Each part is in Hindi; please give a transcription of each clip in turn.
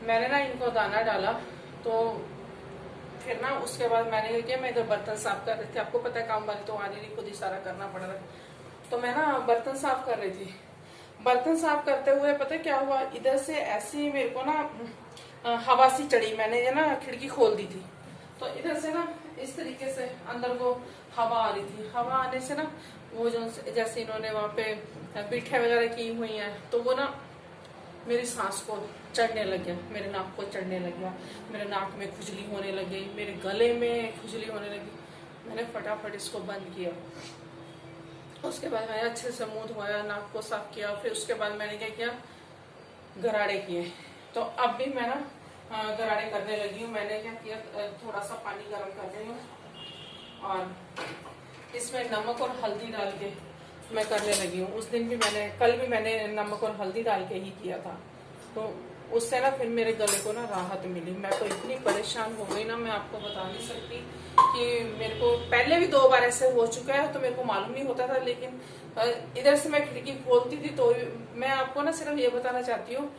मैंने ना इनको दाना डाला, तो फिर ना उसके बाद मैंने ये किया, मैं इधर बर्तन साफ कर रही थी। आपको पता है काम वाली तो आने नहीं, खुद ही सारा करना पड़ रहा है। तो मैं ना बर्तन साफ कर रही थी। बर्तन साफ करते हुए पता है क्या हुआ, इधर से ऐसी मेरे को ना हवा सी चढ़ी। मैंने ये ना खिड़की खोल दी थी, तो इधर से ना इस तरीके से अंदर को हवा आ रही थी। हवा आने से ना वो जो जैसे इन्होंने वहां पे बीठे वगैरह की हुई हैं, तो वो ना मेरी सांस को चढ़ने लग गया, मेरे नाक को चढ़ने लग गया, मेरे नाक में खुजली होने लगी, मेरे गले में खुजली होने लगी। मैंने फटाफट इसको बंद किया। उसके बाद मैंने अच्छे से मुंह धोया, नाक को साफ किया। फिर उसके बाद मैंने क्या किया, गराड़े किए। तो अब भी मैं ना गराड़े करने लगी हूँ। मैंने क्या किया, थोड़ा सा पानी गर्म कर रही हूँ और इसमें नमक और हल्दी डाल के मैं करने लगी हूँ। उस दिन भी मैंने, कल भी मैंने नमक और हल्दी डाल के ही किया था। तो उससे ना फिर मेरे गले को ना राहत मिली। मैं तो इतनी परेशान हो गई ना, मैं आपको बता नहीं सकती कि मेरे को पहले भी 2 बार ऐसे हो चुका है, तो मेरे को मालूम नहीं होता था। लेकिन इधर से मैं खिड़की खोलती थी, तो मैं आपको ना सिर्फ ये बताना चाहती हूँ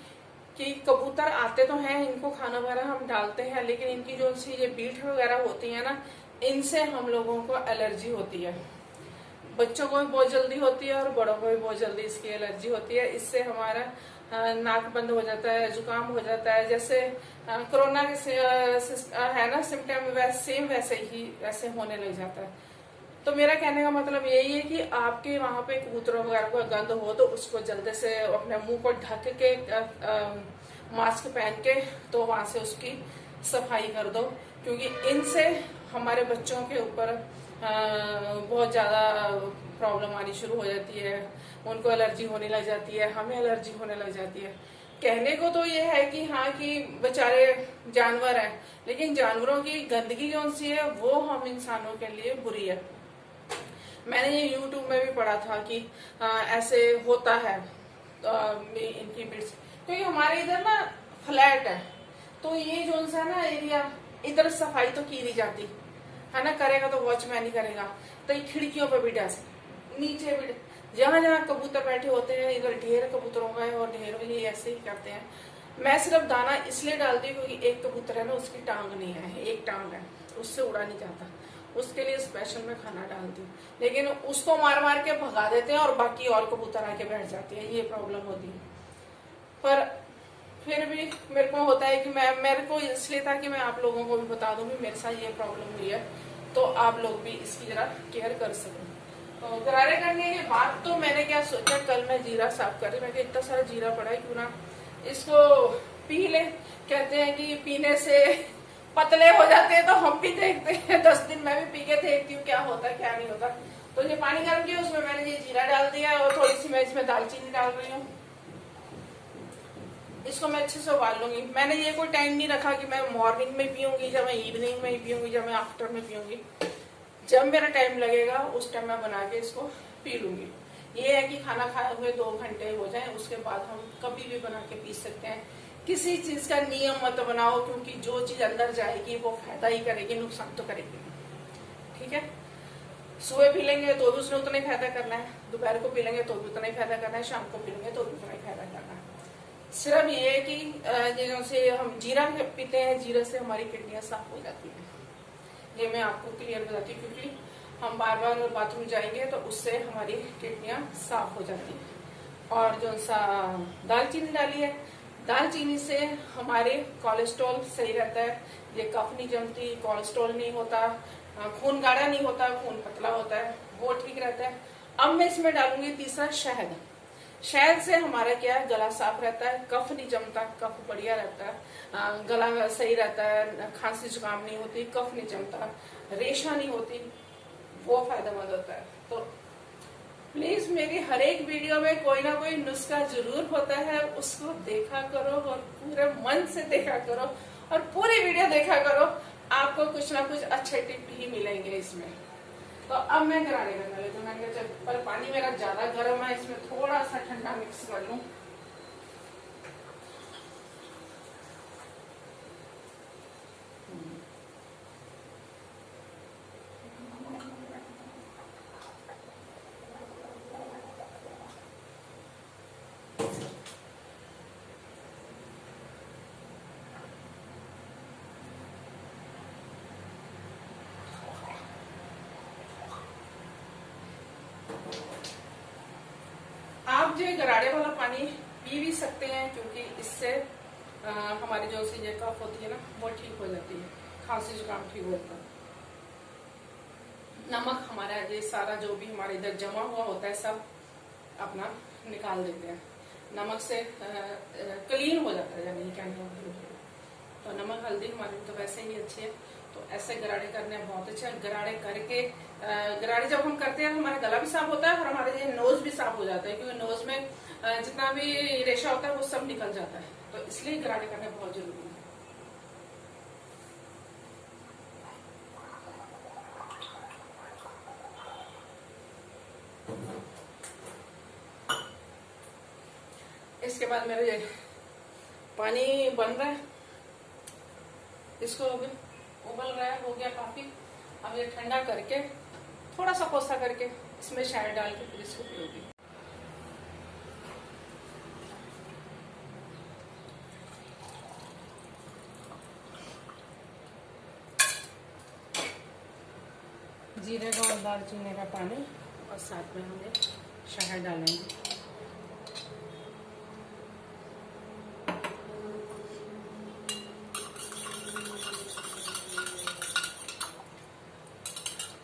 कि कबूतर आते तो हैं, इनको खाना वगैरह हम डालते हैं, लेकिन इनकी जो सी ये बीट वगैरह होती है ना, इनसे हम लोगों को एलर्जी होती है। बच्चों को भी बहुत जल्दी होती है और बड़ों को भी बहुत जल्दी इसकी एलर्जी होती है। इससे हमारा नाक बंद हो जाता है, जुकाम हो जाता है। जैसे कोरोना के है ना सिम्टम, वैसे ही वैसे होने लग जाता है। तो मेरा कहने का मतलब यही है कि आपके वहां पे कबूतरों वगैरह को गंद हो, तो उसको जल्दी से अपने मुंह को ढक के मास्क पहन के तो वहां से उसकी सफाई कर दो, क्योंकि इनसे हमारे बच्चों के ऊपर बहुत ज्यादा प्रॉब्लम आनी शुरू हो जाती है। उनको एलर्जी होने लग जाती है, हमें एलर्जी होने लग जाती है। कहने को तो ये है कि हाँ कि बेचारे जानवर हैं, लेकिन जानवरों की गंदगी कौन सी है, वो हम इंसानों के लिए बुरी है। मैंने ये यूट्यूब में भी पढ़ा था कि ऐसे होता है इनकी बिट्स, क्योंकि हमारे इधर ना फ्लैट है, तो ये जो सा ना एरिया, इधर सफाई तो की नहीं जाती है ना, करेगा तो वॉचमैन ही करेगा। तो ये खिड़कियों पे भी डस्ट, नीचे भी, जहां जहां कबूतर बैठे होते हैं, इधर ढेर कबूतरों का है और ढेर ही ऐसे ही करते हैं। मैं सिर्फ दाना इसलिए डालती हूँ क्योंकि एक कबूतर है ना, उसकी टांग नहीं है, एक टांग है, उससे उड़ा नहीं जाता, उसके लिए स्पेशल मैं खाना डालती हूँ। लेकिन उसको मार मार के भगा देते हैं और बाकी और कबूतर आके बैठ जाते हैं, ये प्रॉब्लम होती है। पर फिर भी मेरे को होता है कि मेरे को इसलिए था कि मैं आप लोगों को भी बता दूं कि मेरे साथ ये प्रॉब्लम हुई है, तो आप लोग भी इसकी जरा केयर कर सकें। तो गरारे करने के बाद तो मैंने क्या सोचा, कल मैं जीरा साफ कर रही, मैं इतना सारा जीरा पड़ा है, क्यों ना इसको पी ले। कहते हैं कि पीने से पतले हो जाते हैं, तो हम भी देखते हैं 10 दिन मैं भी पी के देखती हूँ क्या होता है क्या नहीं होता। तो ये पानी गर्म किया, उसमें मैंने ये जीरा डाल दिया और थोड़ी सी मैं इसमें दालचीनी डाल रही हूँ। इसको मैं अच्छे से उबाल लूंगी। मैंने ये कोई टाइम नहीं रखा कि मैं मॉर्निंग में पीऊंगी, जब मैं इवनिंग में पीऊंगी, जब मैं आफ्टर में पीऊंगी। जब मेरा टाइम लगेगा उस टाइम मैं बना के इसको पी लूंगी। ये है कि खाना खाए हुए 2 घंटे हो जाए, उसके बाद हम कभी भी बना के पी सकते हैं। किसी चीज का नियम मत बनाओ, क्योंकि जो चीज अंदर जाएगी वो फायदा ही करेगी, नुकसान तो करेगी। ठीक है, सुबह पी लेंगे तो भी उसने उतना ही फायदा करना है, दोपहर को पी लेंगे तो भी उतना ही फायदा करना है, शाम को पी लेंगे तो भी उतना ही फायदा करना है। सिर्फ ये है कि जैसे हम जीरा पीते हैं, जीरे से हमारी किडनियां साफ हो जाती है। ये मैं आपको क्लियर बताती हूँ, क्योंकि हम बार बार बाथरूम जाएंगे तो उससे हमारी किडनियां साफ हो जाती है। और जो सा दालचीनी डाली है, दालचीनी से हमारे कोलेस्ट्रॉल सही रहता है, ये कफ नहीं जमती, कोलेस्ट्रॉल नहीं होता, खून गाढ़ा नहीं होता, खून पतला होता है, वो ठीक रहता है। अब मैं इसमें डालूंगी तीसरा शहद। शहद से हमारा क्या है, गला साफ रहता है, कफ नहीं जमता, कफ बढ़िया रहता है, गला सही रहता है, खांसी जुकाम नहीं होती, कफ नहीं जमता, रेशा नहीं होती, वो फायदेमंद होता है। तो प्लीज मेरी हर एक वीडियो में कोई ना कोई नुस्खा जरूर होता है, उसको देखा करो और पूरे मन से देखा करो और पूरी वीडियो देखा करो, आपको कुछ ना कुछ अच्छे टिप ही मिलेंगे इसमें। तो अब मैं गरारे करने लगी, मैंने कहा चल, पर पानी मेरा ज्यादा गर्म है, इसमें थोड़ा सा ठंडा मिक्स कर लूं। आप जो गरारे वाला पानी पी भी सकते हैं, क्योंकि इससे हमारी जो सीजन कफ होती है ना वो ठीक हो जाती है, खांसी जुकाम ठीक होता है। नमक हमारा ये सारा जो भी हमारे इधर जमा हुआ होता है सब अपना निकाल देते हैं, नमक से क्लीन हो जाता है, यानी कहने तो नमक हल्दी हमारे तो वैसे ही अच्छे है। तो ऐसे गरारे करने बहुत अच्छे हैं। गरारे करके गरारे जब हम करते हैं हमारा गला भी साफ होता है और हमारे ये नोज भी साफ हो जाता है, क्योंकि नोज में जितना भी रेशा होता है वो सब निकल जाता है, तो इसलिए गरारे करने बहुत जरूरी है। इसके बाद मेरा ये पानी बन रहा है, इसको अभी उबल रहा है, हो गया काफी। अब ये ठंडा करके थोड़ा सा कोसा करके इसमें शहद डाल के फिर इसको पियोगी। जीरे का और दालचीनी का पानी और साथ में हम ये शहद डालेंगे।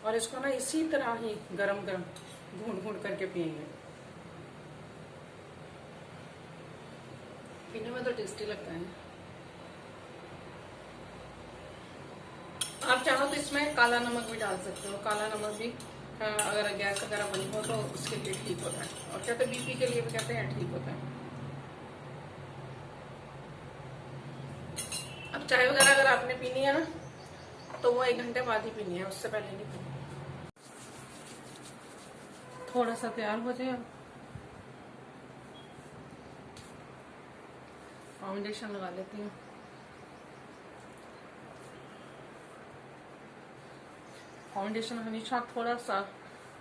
और इसको ना इसी तरह ही गरम गरम घूंट घूंट करके पिएंगे, पीने में तो टेस्टी लगता है। आप चाहो तो इसमें काला नमक भी डाल सकते हो, काला नमक भी अगर गैस वगैरह बनी हो तो उसके लिए ठीक होता है, और कहते हैं बीपी के लिए भी कहते हैं ठीक होता है। अब चाय वगैरह अगर आपने पीनी है ना तो वो 1 घंटे बाद ही पीनी है, उससे पहले नहीं पीनी। थोड़ा सा तैयार हो जाए, फाउंडेशन लगा लेती हूँ। फाउंडेशन हमेशा थोड़ा सा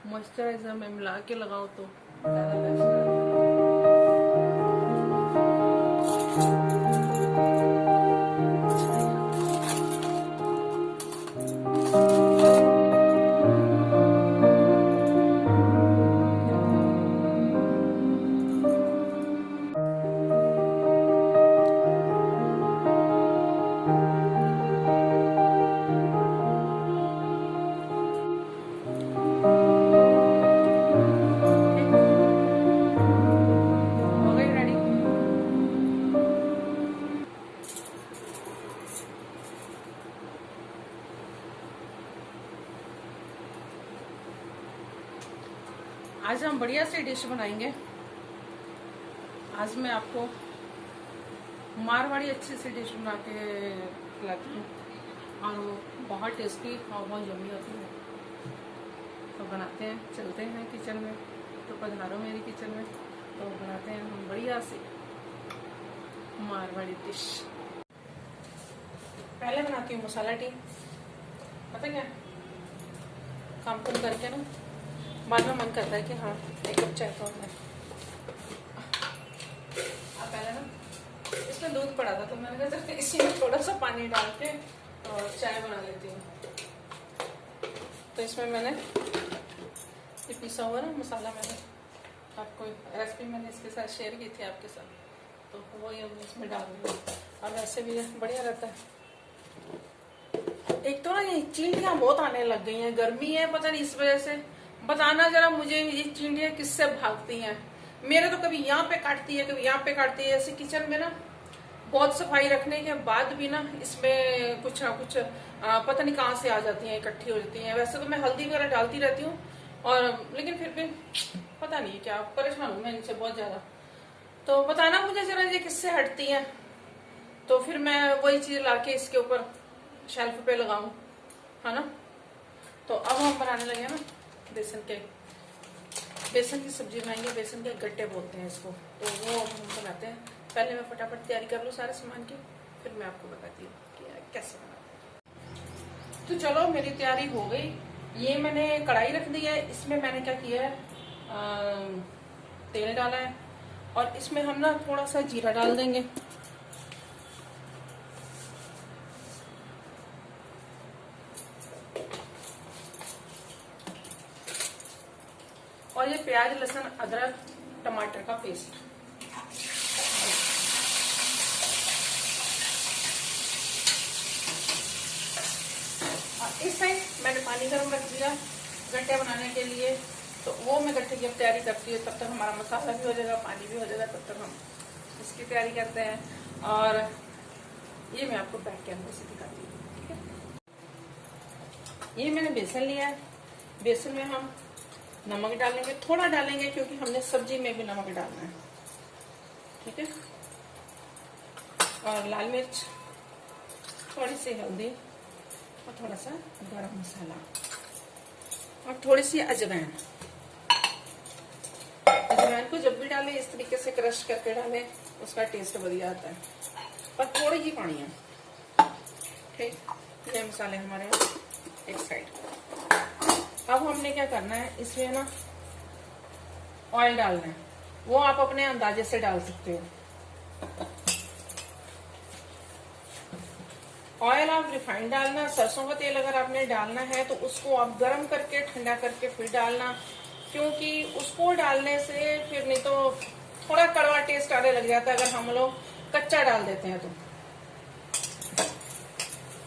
मॉइस्चराइजर में मिला के लगाओ तो ज़्यादा बेस्ट है। आज हम बढ़िया सी डिश बनाएंगे। आज मैं आपको मारवाड़ी अच्छी सी डिश बना के खिलाती हूँ, और वो बहुत टेस्टी और बहुत यम्मी होती है। तो बनाते हैं, चलते हैं किचन में, तो पधारो मेरी किचन में, तो बनाते हैं हम बढ़िया सी मारवाड़ी डिश। पहले बनाती हूँ मसाला टी। पता क्या, काम कुम करके ना बाद में मन करता है कि हाँ 1 कप चाय तो है। अब पहले ना इसमें दूध पड़ा था, तो मैंने कहा चल इसी में थोड़ा सा पानी डाल के और चाय बना लेती हूँ। तो इसमें मैंने ये पिसा हुआ ना मसाला, मैंने आपको रेसिपी मैंने इसके साथ शेयर की थी आपके साथ, तो वो ये इसमें डाल दूँगी। और वैसे भी बढ़िया रहता है। एक तो ना ये चींटियाँ बहुत आने लग गई हैं, गर्मी है पता नहीं इस वजह से। बताना जरा मुझे ये चींटियाँ किससे भागती हैं। मेरे तो कभी यहाँ पे काटती है, कभी यहाँ पे काटती है। ऐसे किचन में ना बहुत सफाई रखने के बाद भी ना इसमें कुछ ना कुछ पता नहीं कहाँ से आ जाती हैं, इकट्ठी हो जाती हैं। वैसे तो मैं हल्दी वगैरह डालती रहती हूँ, और लेकिन फिर भी पता नहीं क्या परेशान हूँ मैं इनसे बहुत ज्यादा। तो बताना मुझे जरा ये किससे हटती हैं, तो फिर मैं वही चीज लाके इसके ऊपर शेल्फ पे लगाऊं, है ना। तो अब हम बनाने लगे ना बेसन की सब्जी बनाएंगे। बेसन के गट्टे बोलते हैं इसको, तो वो हम बनाते हैं। पहले मैं फटाफट तैयारी कर लूँ सारे सामान की, फिर मैं आपको बताती हूँ कि कैसे बनाते हैं। तो चलो मेरी तैयारी हो गई। ये मैंने कढ़ाई रख दी है, इसमें मैंने क्या किया है, तेल डाला है, और इसमें हम ना थोड़ा सा जीरा डाल देंगे। और ये प्याज लहसुन अदरक टमाटर का पेस्ट। और इस साइड मैंने पानी गर्म रख दिया गट्टे बनाने के लिए, तो वो मैं गट्टे की अब तैयारी करती हूँ। तब तक हमारा मसाला भी हो जाएगा, पानी भी हो जाएगा, तब तक हम इसकी तैयारी करते हैं। और ये मैं आपको बैक कैमरे से दिखाती हूँ, ठीक है। ये मैंने बेसन लिया है, बेसन में हम नमक डालेंगे, थोड़ा डालेंगे क्योंकि हमने सब्जी में भी नमक डालना है, ठीक है। और लाल मिर्च, थोड़ी सी हल्दी और थोड़ा सा गरम मसाला और थोड़ी सी अजवाइन। अजवाइन को जब भी डालें इस तरीके से क्रश करके डालें, उसका टेस्ट बढ़िया आता है, पर थोड़ी ही पानी है, ठीक। ये मसाले हमारे एक साइड। अब हमने क्या करना है, इसमें ना ऑयल डालना है, वो आप अपने अंदाजे से डाल सकते हो। ऑयल आप रिफाइंड डालना, सरसों का तेल अगर आपने डालना है तो उसको आप गर्म करके ठंडा करके फिर डालना, क्योंकि उसको डालने से फिर नहीं तो थोड़ा कड़वा टेस्ट आने लग जाता है अगर हम लोग कच्चा डाल देते हैं तो।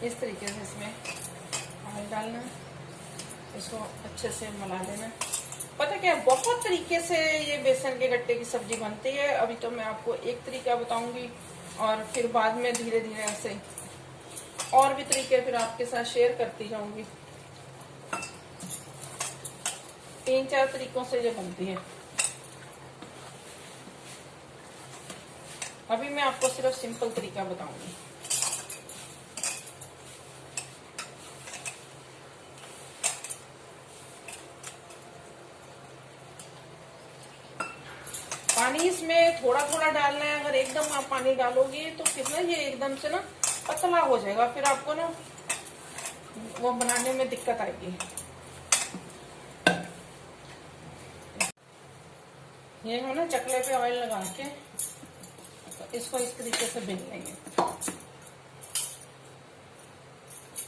इस तरीके से इसमें ऑयल डालना है, इसको अच्छे से मिला देना। पता क्या, बहुत तरीके से ये बेसन के गट्टे की सब्जी बनती है। अभी तो मैं आपको एक तरीका बताऊंगी और फिर बाद में धीरे धीरे ऐसे और भी तरीके फिर आपके साथ शेयर करती जाऊंगी। 3-4 तरीकों से ये बनती है। अभी मैं आपको सिर्फ सिंपल तरीका बताऊंगी। पानी इसमें थोड़ा थोड़ा डालना है, अगर एकदम आप पानी डालोगे तो फिर ना ये एकदम से ना पतला हो जाएगा, फिर आपको ना वो बनाने में दिक्कत आएगी। ये हम ना चकले पे ऑयल लगा के तो इसको इस तरीके से बेल लेंगे।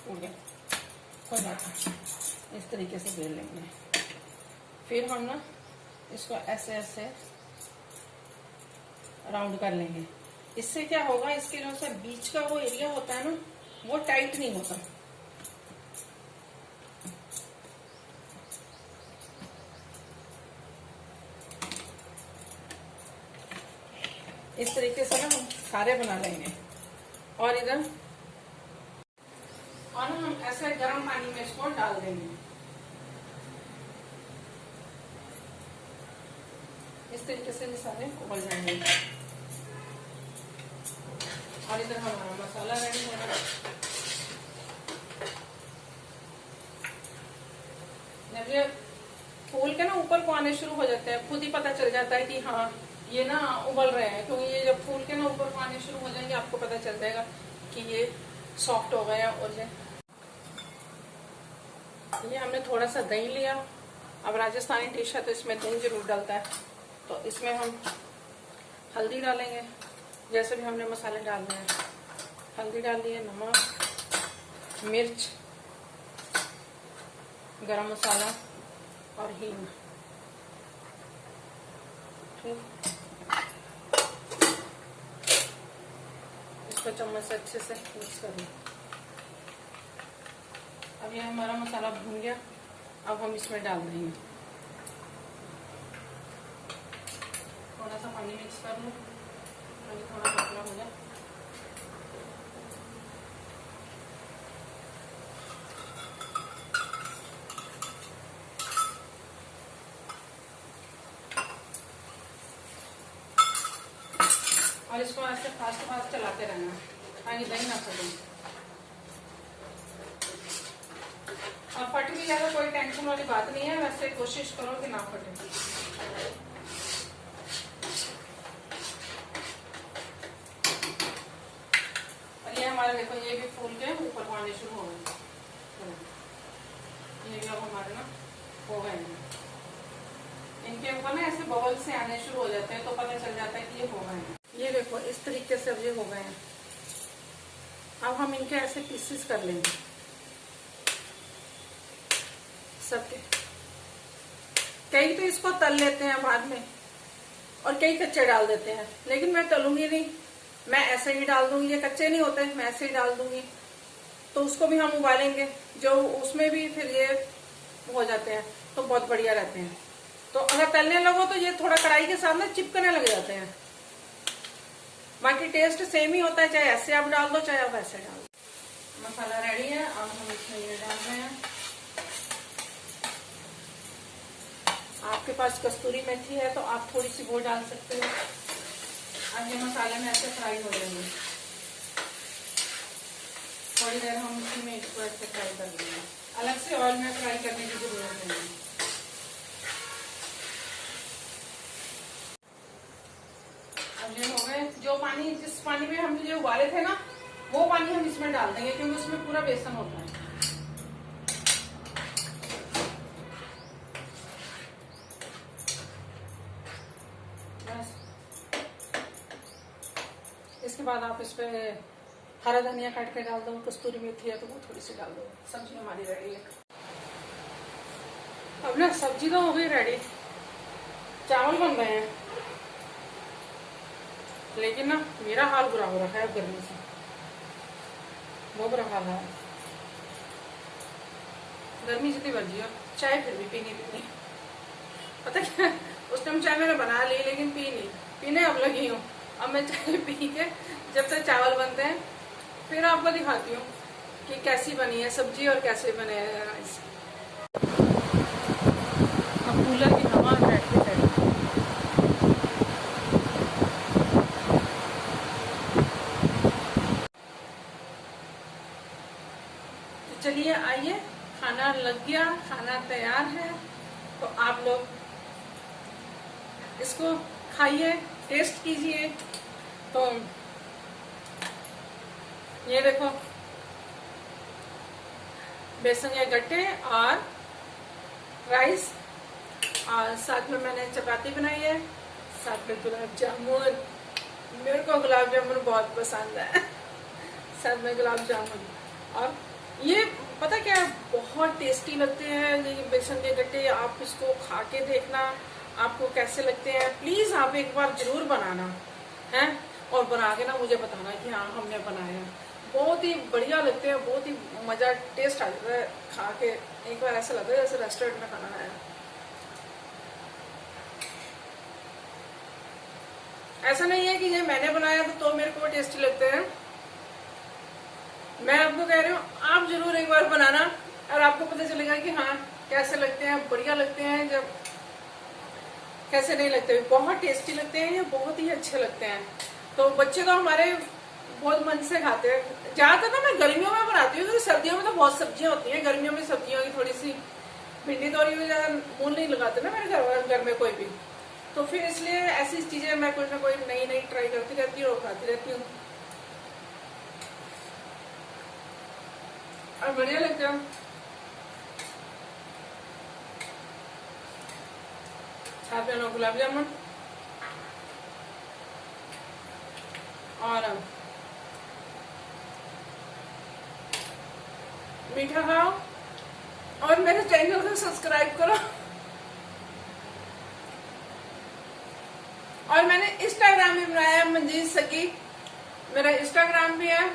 हो गया, हो जाता है, इस तरीके से बेल लेंगे। फिर हम ना इसको ऐसे ऐसे राउंड कर लेंगे। इससे क्या होगा, इसके जो से बीच का वो एरिया होता है ना, वो टाइट नहीं होता। इस तरीके से ना हम सारे बना लेंगे। और इधर और ना हम ऐसे गर्म पानी में इसको डाल देंगे। इस तरीके से ये सारे उबल जाएंगे। और इधर हमारा मसाला रेडी हो रहा है। जब ये फूल के ना ऊपर को आने शुरू हो जाते हैं, खुद ही पता चल जाता है कि हाँ ये ना उबल रहे हैं, क्योंकि ये जब फूल के ना ऊपर को आने शुरू हो जाएंगे आपको पता चल जाएगा कि ये सॉफ्ट हो गए हैं। और ये हमने थोड़ा सा दही लिया। अब राजस्थानी डिश है तो इसमें दही जरूर डलता है, तो इसमें हम हल्दी डालेंगे, जैसे भी हमने मसाले डालने हैं। हल्दी डाल दिए, नमक, मिर्च, गरम मसाला और हींग। ठीक, इसको चम्मच से अच्छे से मिक्स कर लें। अब ये हमारा मसाला भून गया। अब हम इसमें डाल देंगे, थोड़ा सा पानी मिक्स कर लूँ, थोड़ा पतला हो जाए। और इसको ऐसे फास्ट फास्ट चलाते रहना ताकि दही ना फटे। और फट भी जाएगा कोई टेंशन वाली बात नहीं है, वैसे कोशिश करो कि ना फटे। और ये हमारे देखो, ये भी फूल के ऊपर आने शुरू हो गए। ये भी अब हमारे ना हो गए हैं। इनके ऊपर ना ऐसे बबल से आने शुरू हो जाते हैं तो पता चल जाता है कि ये हो गए हैं। ये देखो इस तरीके से अब ये हो गए हैं। अब हम इनके ऐसे पीसेस कर लेंगे सबके। कई तो इसको तल लेते हैं बाद में, और कई कच्चे डाल देते हैं, लेकिन मैं तलूंगी नहीं, मैं ऐसे ही डाल दूंगी। ये कच्चे नहीं होते, मैं ऐसे ही डाल दूंगी। तो उसको भी हम उबालेंगे, जो उसमें भी फिर ये हो जाते हैं तो बहुत बढ़िया रहते हैं। तो अगर तलने लगो तो ये थोड़ा कढ़ाई के साथ ना चिपकने लग जाते हैं। बाकी टेस्ट सेम ही होता है, चाहे ऐसे आप डाल दो चाहे आप ऐसे डाल दो। मसाला रेडी है, अब हम इसमें ये डाल रहे हैं। आपके पास कस्तूरी मेथी है तो आप थोड़ी सी वो डाल सकते हो। अब ये मसाले में ऐसे फ्राई हो जाएंगे, थोड़ी देर हम उसी में इसको ऐसे फ्राई कर लेंगे। अलग से ऑयल में फ्राई करने की जरूरत नहीं है। अब ये हो गए, जो पानी जिस पानी में हम जो उबाले थे ना वो पानी हम इसमें डाल देंगे, क्योंकि उसमें पूरा बेसन होता है। बस इसके बाद आप इस पे हरा धनिया काट के डाल दो, कस्तूरी मेथी है तो वो थोड़ी सी डाल दो। सब्जी हमारी रेडी है। अब ना सब्जी तो हो गई रेडी, चावल बन रहे हैं, लेकिन ना मेरा हाल बुरा हो रखा है गर्मी से, बहुत बुरा हाल है। गर्मी जितनी बढ़ी है, चाय फिर भी पीनी पता क्या, उस टाइम चाय मैंने बना ली लेकिन पी नहीं, पीने अब लगी हूँ। अब मैं चाय पी के जब तक चावल बनते हैं फिर आपको दिखाती हूँ कि कैसी बनी है सब्जी और कैसे बने हैं राइस। अब कूलर की हवा बैठती है। तो चलिए आइए, खाना लग गया, खाना तैयार है, तो आप लोग इसको खाइए, टेस्ट कीजिए। तो ये देखो बेसन या गट्टे और राइस, और साथ में मैंने चपाती बनाई है, साथ में गुलाब जामुन। मेरे को गुलाब जामुन बहुत पसंद है साथ में गुलाब जामुन। और ये पता क्या है, बहुत टेस्टी लगते हैं ये बेसन के गट्टे। आप इसको खा के देखना आपको कैसे लगते हैं। प्लीज आप एक बार जरूर बनाना है, और बना के ना मुझे बताना कि हाँ हमने बनाया। बहुत ही बढ़िया लगते हैं, बहुत ही मजा टेस्ट आ जाता है खा के। एक बार ऐसा लगता है जैसे रेस्टोरेंट में खाना है। ऐसा नहीं है कि ये मैंने बनाया तो मेरे को टेस्टी लगते हैं। मैं आपको कह रही हूँ आप जरूर एक बार बनाना, और आपको पता चलेगा कि हाँ कैसे लगते हैं, बढ़िया लगते हैं। जब कैसे नहीं लगते, बहुत टेस्टी लगते हैं, ये बहुत ही अच्छे लगते हैं। तो बच्चे तो हमारे बहुत मन से खाते हैं। ज्यादातर ना मैं गर्मियों में बनाती हूँ, क्योंकि सर्दियों में तो बहुत सब्जियां होती हैं, गर्मियों में सब्जियों की थोड़ी सी भिंडी तोरी में ज्यादा मूल नहीं लगाते ना मेरे घर में कोई भी। तो फिर इसलिए ऐसी चीजें मैं कुछ ना कोई नई नई ट्राई करती रहती हूँ और खाती रहती हूँ, और बढ़िया लगता है। साथ में गुलाब जामुन और मीठा खाओ, और मेरे चैनल को सब्सक्राइब करो। और मैंने इंस्टाग्राम भी बनाया है, मंजीत सकी, मेरा इंस्टाग्राम भी है।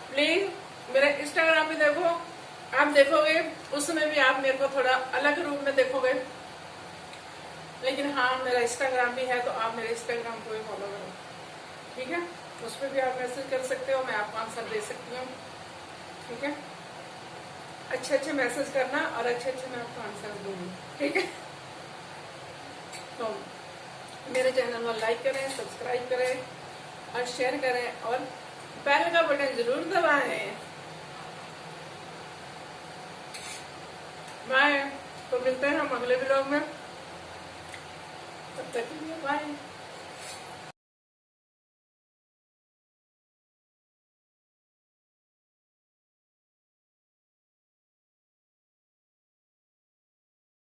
प्लीज मेरा इंस्टाग्राम भी देखो, आप देखोगे उसमें भी आप मेरे को थोड़ा अलग रूप में देखोगे। लेकिन हाँ मेरा इंस्टाग्राम भी है, तो आप मेरे इंस्टाग्राम को भी फॉलो करो, ठीक है। उस पर भी आप मैसेज कर सकते हो, मैं आपको आंसर दे सकती हूँ, ठीक है। अच्छे अच्छे मैसेज करना और अच्छे अच्छे मैं आपको आंसर दूंगी, ठीक है। तो मेरे चैनल को लाइक करें, सब्सक्राइब करें और शेयर करें, और बेल का बटन जरूर दबाएं। बाय। तो मिलते हैं हम अगले व्लॉग में, तब तक के लिए बाय।